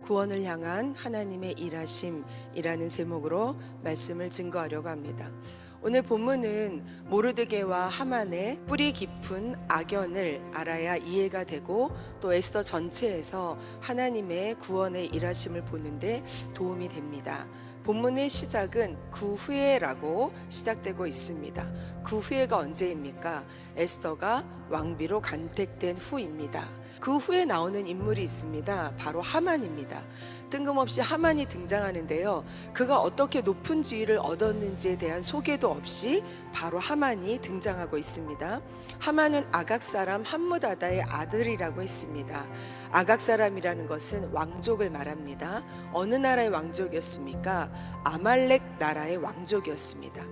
구원을 향한 하나님의 일하심이라는 제목으로 말씀을 증거하려고 합니다. 오늘 본문은 모르드게와 하만의 뿌리 깊은 악연을 알아야 이해가 되고 또 에스더 전체에서 하나님의 구원의 일하심을 보는데 도움이 됩니다. 본문의 시작은 그 후에라고 시작되고 있습니다. 그 후에가 언제입니까? 에스더가 왕비로 간택된 후입니다. 그 후에 나오는 인물이 있습니다. 바로 하만입니다. 뜬금없이 하만이 등장하는데요. 그가 어떻게 높은 지위를 얻었는지에 대한 소개도 없이 바로 하만이 등장하고 있습니다. 하만은 아각 사람 함므다다의 아들이라고 했습니다. 아각 사람이라는 것은 왕족을 말합니다. 어느 나라의 왕족이었습니까? 아말렉 나라의 왕족이었습니다.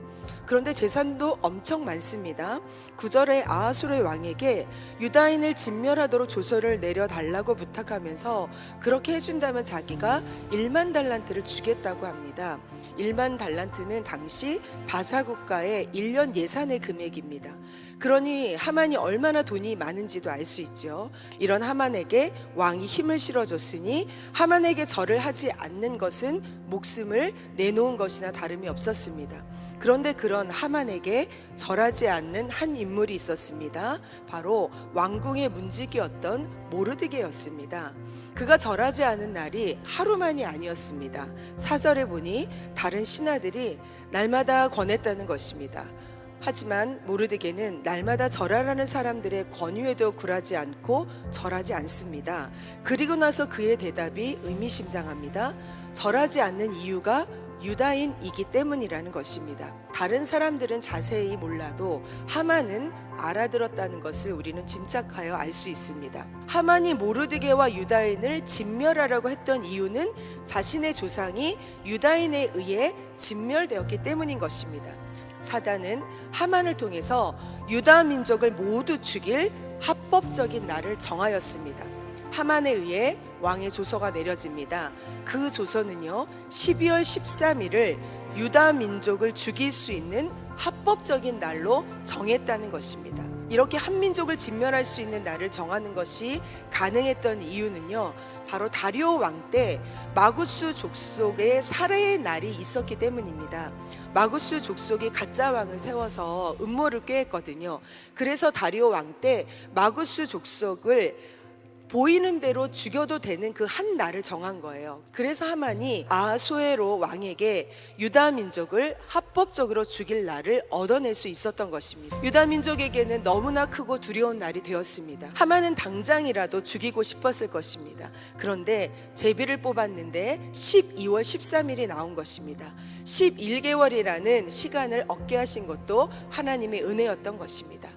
그런데 재산도 엄청 많습니다. 9절에 아하수르의 왕에게 유다인을 진멸하도록 조서를 내려달라고 부탁하면서 그렇게 해준다면 자기가 1만 달란트를 주겠다고 합니다. 1만 달란트는 당시 바사 국가의 1년 예산의 금액입니다. 그러니 하만이 얼마나 돈이 많은지도 알 수 있죠. 이런 하만에게 왕이 힘을 실어줬으니 하만에게 절을 하지 않는 것은 목숨을 내놓은 것이나 다름이 없었습니다. 그런데 그런 하만에게 절하지 않는 한 인물이 있었습니다. 바로 왕궁의 문지기였던 모르드게였습니다. 그가 절하지 않은 날이 하루만이 아니었습니다. 4절에 보니 다른 신하들이 날마다 권했다는 것입니다. 하지만 모르드게는 날마다 절하라는 사람들의 권유에도 굴하지 않고 절하지 않습니다. 그리고 나서 그의 대답이 의미심장합니다. 절하지 않는 이유가 유다인이기 때문이라는 것입니다. 다른 사람들은 자세히 몰라도 하만은 알아들었다는 것을 우리는 짐작하여 알 수 있습니다. 하만이 모르드게와 유다인을 진멸하라고 했던 이유는 자신의 조상이 유다인에 의해 진멸되었기 때문인 것입니다. 사단은 하만을 통해서 유다 민족을 모두 죽일 합법적인 날을 정하였습니다. 하만에 의해 왕의 조서가 내려집니다. 그 조서는요 12월 13일을 유다 민족을 죽일 수 있는 합법적인 날로 정했다는 것입니다. 이렇게 한 민족을 진멸할 수 있는 날을 정하는 것이 가능했던 이유는요 바로 다리오 왕 때 마구스 족속의 살해의 날이 있었기 때문입니다. 마구스 족속이 가짜 왕을 세워서 음모를 꾀했거든요. 그래서 다리오 왕 때 마구스 족속을 보이는 대로 죽여도 되는 그 한 날을 정한 거예요. 그래서 하만이 아하수에로 왕에게 유다 민족을 합법적으로 죽일 날을 얻어낼 수 있었던 것입니다. 유다 민족에게는 너무나 크고 두려운 날이 되었습니다. 하만은 당장이라도 죽이고 싶었을 것입니다. 그런데 제비를 뽑았는데 12월 13일이 나온 것입니다. 11개월이라는 시간을 얻게 하신 것도 하나님의 은혜였던 것입니다.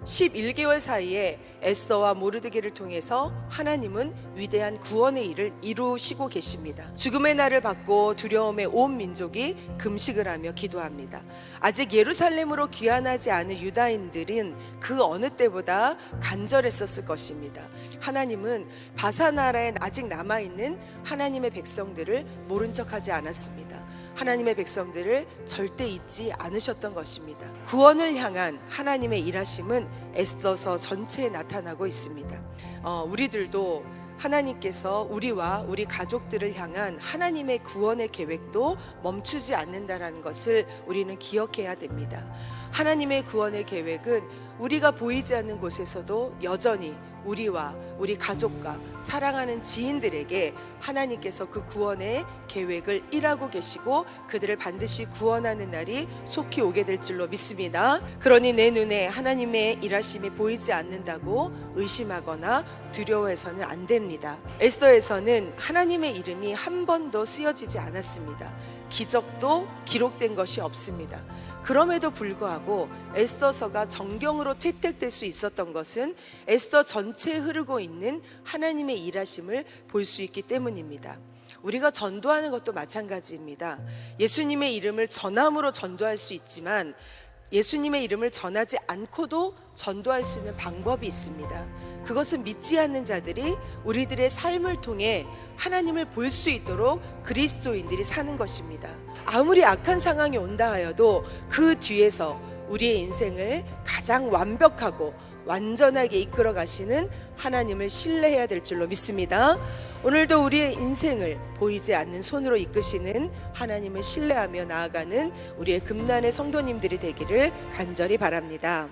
11개월 사이에 에스더와 모르드게를 통해서 하나님은 위대한 구원의 일을 이루시고 계십니다. 죽음의 날을 받고 두려움에 온 민족이 금식을 하며 기도합니다. 아직 예루살렘으로 귀환하지 않은 유다인들은 그 어느 때보다 간절했었을 것입니다. 하나님은 바사 나라에 아직 남아있는 하나님의 백성들을 모른 척하지 않았습니다. 하나님의 백성들을 절대 잊지 않으셨던 것입니다. 구원을 향한 하나님의 일하심은 에스더서 전체에 나타나고 있습니다. 우리들도 하나님께서 우리와 우리 가족들을 향한 하나님의 구원의 계획도 멈추지 않는다는 것을 우리는 기억해야 됩니다. 하나님의 구원의 계획은 우리가 보이지 않는 곳에서도 여전히 우리와 우리 가족과 사랑하는 지인들에게 하나님께서 그 구원의 계획을 일하고 계시고 그들을 반드시 구원하는 날이 속히 오게 될 줄로 믿습니다. 그러니 내 눈에 하나님의 일하심이 보이지 않는다고 의심하거나 두려워해서는 안 됩니다. 에스더에서는 하나님의 이름이 한 번도 쓰여지지 않았습니다. 기적도 기록된 것이 없습니다. 그럼에도 불구하고 에스더서가 정경으로 채택될 수 있었던 것은 에스더 전체에 흐르고 있는 하나님의 일하심을 볼 수 있기 때문입니다. 우리가 전도하는 것도 마찬가지입니다. 예수님의 이름을 전함으로 전도할 수 있지만 예수님의 이름을 전하지 않고도 전도할 수 있는 방법이 있습니다. 그것은 믿지 않는 자들이 우리들의 삶을 통해 하나님을 볼 수 있도록 그리스도인들이 사는 것입니다. 아무리 악한 상황이 온다 하여도 그 뒤에서 우리의 인생을 가장 완벽하고 완전하게 이끌어 가시는 하나님을 신뢰해야 될 줄로 믿습니다. 오늘도 우리의 인생을 보이지 않는 손으로 이끄시는 하나님을 신뢰하며 나아가는 우리의 금난의 성도님들이 되기를 간절히 바랍니다.